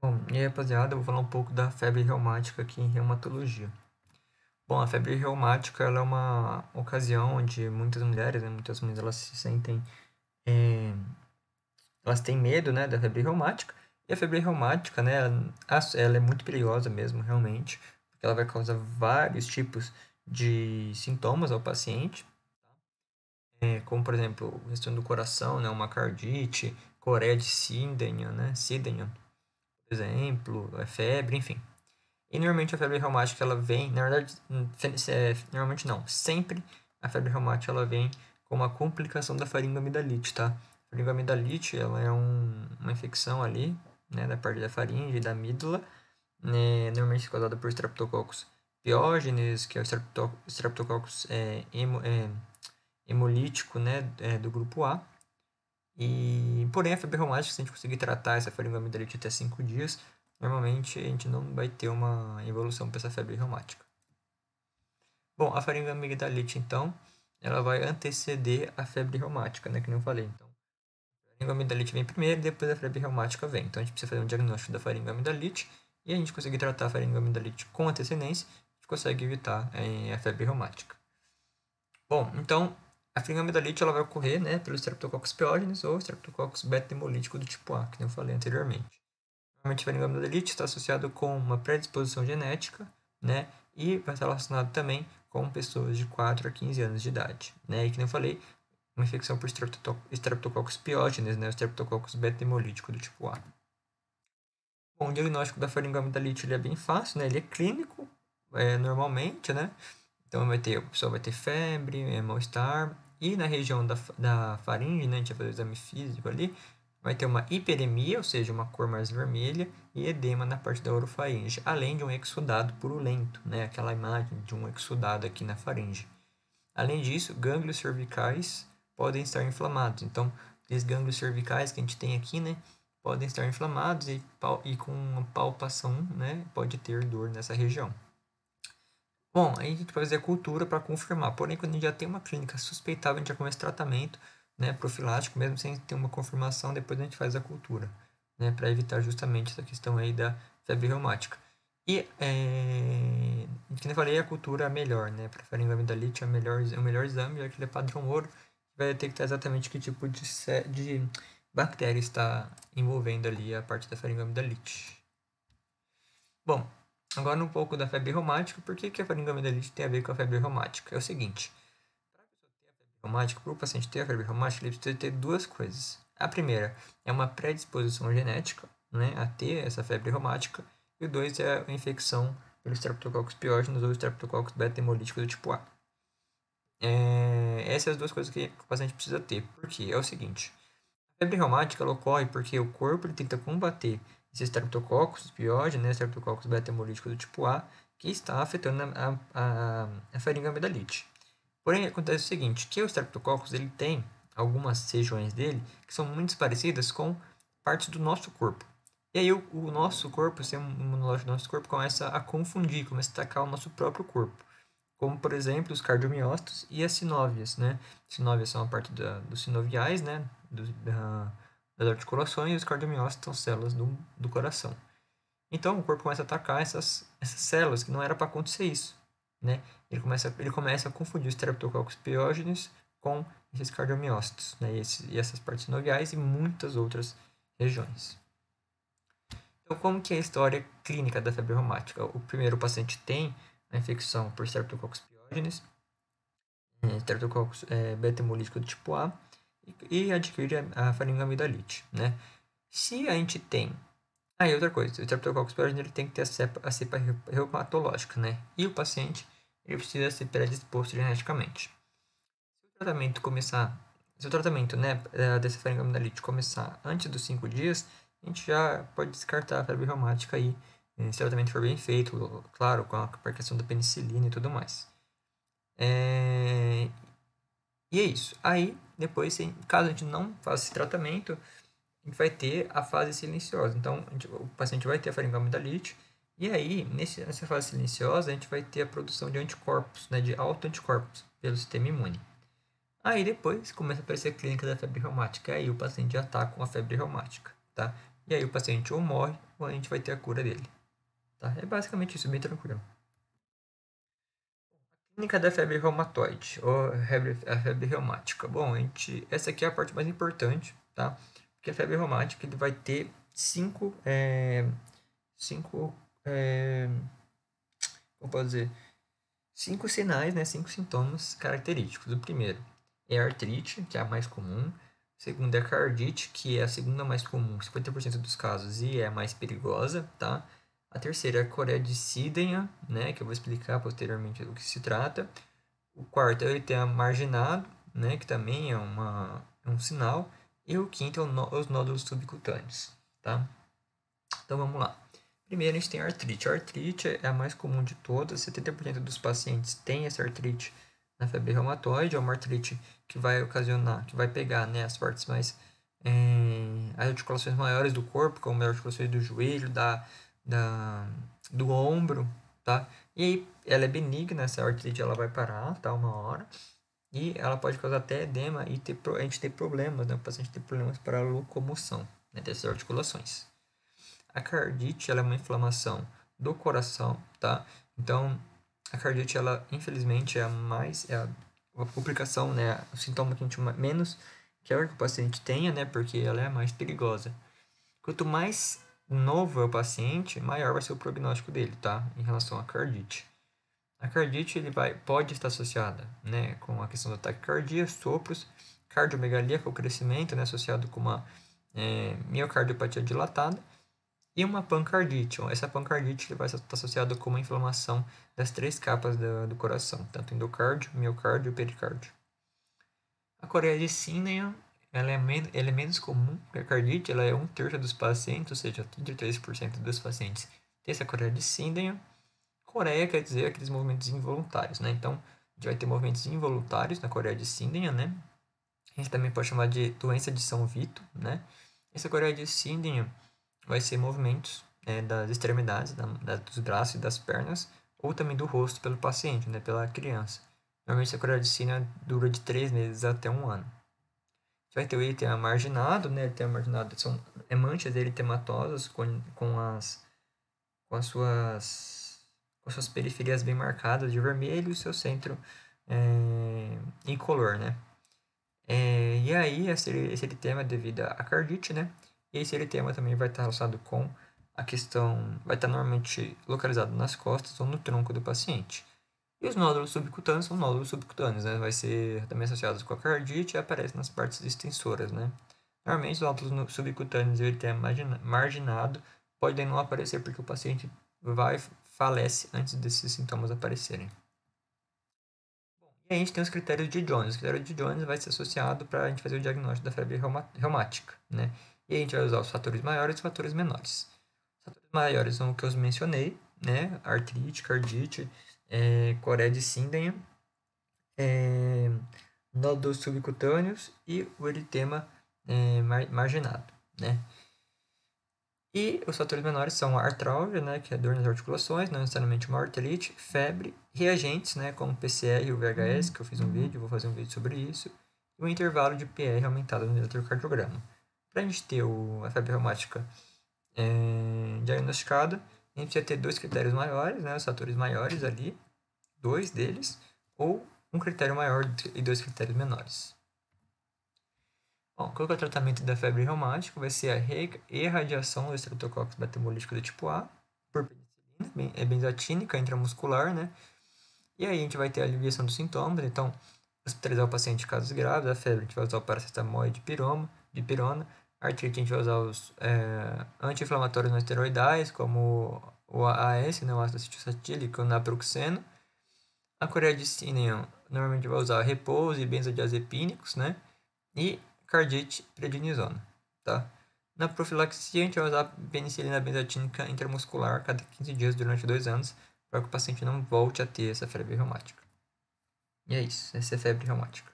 Bom, e aí, rapaziada, eu vou falar um pouco da febre reumática aqui em reumatologia. Bom, a febre reumática ela é uma ocasião onde muitas mulheres, né, muitas mães, elas se sentem, eh, elas têm medo, né, da febre reumática. E a febre reumática, né, ela é muito perigosa mesmo, realmente, porque ela vai causar vários tipos de sintomas ao paciente, como, por exemplo, questão do coração, né, uma cardite, coreia de Sydenham, né, Sydenham, por exemplo, febre, enfim. E normalmente a febre reumática ela vem, na verdade, normalmente não, sempre a febre reumática ela vem com uma complicação da faringoamidalite, tá? A faringoamidalite ela é uma infecção ali, né, da parte da faringe e da amígdala, né, normalmente causada por Streptococcus pyogenes, que é o Streptococcus hemolítico, né, do grupo A. E, porém, a febre reumática, se a gente conseguir tratar essa faringoamidalite até 5 dias, normalmente a gente não vai ter uma evolução para essa febre reumática. Bom, a faringoamidalite, então, ela vai anteceder a febre reumática, né, que nem eu falei. Então, a faringoamidalite vem primeiro, depois a febre reumática vem. Então, a gente precisa fazer um diagnóstico da faringoamidalite e a gente conseguir tratar a faringoamidalite com antecedência, a gente consegue evitar a febre reumática. Bom, então, a faringoamidalite ela vai ocorrer, né, pelo Streptococcus pyogenes ou Streptococcus beta-hemolítico do tipo A, que eu falei anteriormente. Normalmente, a faringoamidalite está associado com uma predisposição genética, né, e vai estar relacionado também com pessoas de 4 a 15 anos de idade, né, e que eu falei, uma infecção por Streptococcus pyogenes, né, o Streptococcus beta-hemolítico do tipo A. Bom, o diagnóstico da faringoamidalite ele é bem fácil, né, ele é clínico, normalmente, né, então a pessoa vai ter febre, mal-estar, e na região da faringe, né, a gente vai fazer o exame físico ali, vai ter uma hiperemia, ou seja, uma cor mais vermelha, e edema na parte da orofaringe, além de um exudado purulento, né, aquela imagem de um exudado aqui na faringe. Além disso, gânglios cervicais podem estar inflamados. Então, esses gânglios cervicais que a gente tem aqui, né, podem estar inflamados e com uma palpação, né, pode ter dor nessa região. Bom, aí a gente vai fazer a cultura para confirmar. Porém, quando a gente já tem uma clínica suspeitável, a gente já começa tratamento, né, profilático, mesmo sem ter uma confirmação, depois a gente faz a cultura, né, para evitar justamente essa questão aí da febre reumática. E, como eu falei, a cultura é a melhor, né, para faringoamidalite é o melhor exame, já que ele é padrão ouro, vai detectar exatamente que tipo de bactéria está envolvendo ali a parte da faringoamidalite. Bom, agora um pouco da febre reumática. Por que a faringoamidalite tem a ver com a febre reumática? É o seguinte, para a pessoa ter a febre reumática, para o paciente ter a febre reumática, ele precisa ter duas coisas. A primeira é uma predisposição genética, né, a ter essa febre reumática. E o dois é a infecção pelo Streptococcus pyogenes ou Streptococcus beta-hemolítico do tipo A. Essas são as duas coisas que o paciente precisa ter. Por quê? É o seguinte, a febre reumática ela ocorre porque o corpo ele tenta combater esses Streptococcus pyogenes, né, Streptococcus beta-hemolítico do tipo A, que está afetando a faringoamidalite. Porém, acontece o seguinte, que o Streptococcus ele tem algumas regiões dele que são muito parecidas com partes do nosso corpo. E aí o nosso corpo, o sistema imunológico do nosso corpo começa a confundir, começa a atacar o nosso próprio corpo. Como, por exemplo, os cardiomiócitos e as sinóvias, né? Sinóvias são a parte dos sinoviais, né? Das articulações, e os cardiomiócitos são células do coração. Então, o corpo começa a atacar essas células, que não era para acontecer isso, né? Ele começa a confundir os Streptococcus pyogenes com esses cardiomiócitos, né? E essas partes sinoviais e muitas outras regiões. Então, como que é a história clínica da febre reumática? O primeiro, o paciente tem a infecção por Streptococcus pyogenes, Streptococcus beta-hemolítico do tipo A, e adquire a faringoamidalite, né? Se a gente tem... Ah, e outra coisa, o Streptococcus pyogenes ele tem que ter a cepa reumatológica, né? E o paciente ele precisa ser predisposto geneticamente. Se o tratamento, né, dessa faringoamidalite começar antes dos 5 dias, a gente já pode descartar a febre reumática aí, se o tratamento for bem feito, claro, com a aplicação da penicilina e tudo mais. E é isso. Aí, depois, caso a gente não faça esse tratamento, a gente vai ter a fase silenciosa. Então, o paciente vai ter a faringoamidalite, e aí, nessa fase silenciosa, a gente vai ter a produção de anticorpos, né, de autoanticorpos, pelo sistema imune. Aí depois começa a aparecer a clínica da febre reumática, aí o paciente já está com a febre reumática, tá? e aí o paciente ou morre ou a gente vai ter a cura dele. Tá? É basicamente isso, bem tranquilo. Clínica da febre reumatoide, ou a febre reumática. Bom, essa aqui é a parte mais importante, tá? Porque a febre reumática ele vai ter cinco, como posso dizer, 5 sinais, né? 5 sintomas característicos. O primeiro é a artrite, que é a mais comum. O segundo é a cardite, que é a segunda mais comum, 50% dos casos, e é a mais perigosa, tá? A terceira é a coreocidemia, né? Que eu vou explicar posteriormente do que se trata. O quarto é o eritema marginado, né? Que também é um sinal. E o quinto é os nódulos subcutâneos, tá? Então vamos lá. Primeiro a gente tem a artrite. A artrite é a mais comum de todas. 70% dos pacientes têm essa artrite na febre reumatoide. É uma artrite que vai ocasionar, que vai pegar, né, as partes mais, as articulações maiores do corpo, como as articulações do joelho, do ombro, tá? E aí ela é benigna, essa artrite ela vai parar, tá, uma hora. E ela pode causar até edema e a gente ter problemas, né? O paciente ter problemas para a locomoção, né, dessas articulações. A cardite, ela é uma inflamação do coração, tá? Então, a cardite, ela, infelizmente, a complicação, né? O sintoma que a gente menos quer que o paciente tenha, né? Porque ela é a mais perigosa. Quanto mais novo é o paciente, maior vai ser o prognóstico dele, tá? Em relação à cardite. A cardite, pode estar associada, né? Com a questão da taquicardia, sopros, cardiomegalia, que é o crescimento, né? Associado com uma miocardiopatia dilatada e uma pancardite. Essa pancardite vai estar associada com uma inflamação das 3 capas do coração, tanto endocárdio, miocárdio e pericárdio. A coreia de Siemens, ela é menos comum que a cardite, ela é 1/3 dos pacientes, ou seja, 33% dos pacientes tem essa coreia de Siemens. Coreia quer dizer aqueles movimentos involuntários, né? Então, a gente vai ter movimentos involuntários na coreia de Siemens, né? A gente também pode chamar de doença de São Vito, né? Essa coreia de Siemens vai ser movimentos das extremidades, dos braços e das pernas, ou também do rosto pelo paciente, né, pela criança. Normalmente a coreocicina dura de 3 meses até 1 ano. Você vai ter o eritema marginado, né? O eritema marginado são manchas eritematosas com as suas periferias bem marcadas de vermelho e o seu centro incolor, né? E aí, esse eritema é devido à cardite, né? E esse eritema também vai estar relacionado com a questão, vai estar normalmente localizado nas costas ou no tronco do paciente. E os nódulos subcutâneos são nódulos subcutâneos, né? Vai ser também associados com a cardite e aparecem nas partes extensoras, né? Normalmente, os nódulos subcutâneos e o eritema marginado podem não aparecer porque o paciente falece antes desses sintomas aparecerem. E aí a gente tem os critérios de Jones. O critério de Jones vai ser associado para a gente fazer o diagnóstico da febre reumática, né? E a gente vai usar os fatores maiores e os fatores menores. Os fatores maiores são o que eu mencionei, né? Artrite, cardite, coreia de Siemens, nódulos subcutâneos e o eritema marginado, né? E os fatores menores são a artralgia, né, que é dor nas articulações, não necessariamente uma artrite, febre, reagentes, né, como PCR e o VHS, que eu fiz um vídeo, vou fazer um vídeo sobre isso, e o intervalo de PR aumentado no eletrocardiograma. Para a gente ter a febre reumática diagnosticada, a gente precisa ter 2 critérios maiores, né, os fatores maiores ali, 2 deles, ou um critério maior e 2 critérios menores. Bom, qual é o tratamento da febre reumática? Vai ser a irradiação do estreptococcus bacteremolítico do tipo A por penicilina, benzatínica intramuscular, né? E aí a gente vai ter a aliviação dos sintomas, então hospitalizar o paciente em casos graves, a febre a gente vai usar o paracetamol e dipirona, a artrite a gente vai usar os anti-inflamatórios não esteroidais, como o AAS, né, o ácido acetilsalicílico, o naproxeno. A coreia de Siemens normalmente vai usar repouso e benzodiazepínicos, né? E cardite prednisona, tá? Na profilaxia, a gente vai usar penicilina benzatínica intramuscular cada 15 dias durante 2 anos, para que o paciente não volte a ter essa febre reumática. E é isso, essa é a febre reumática.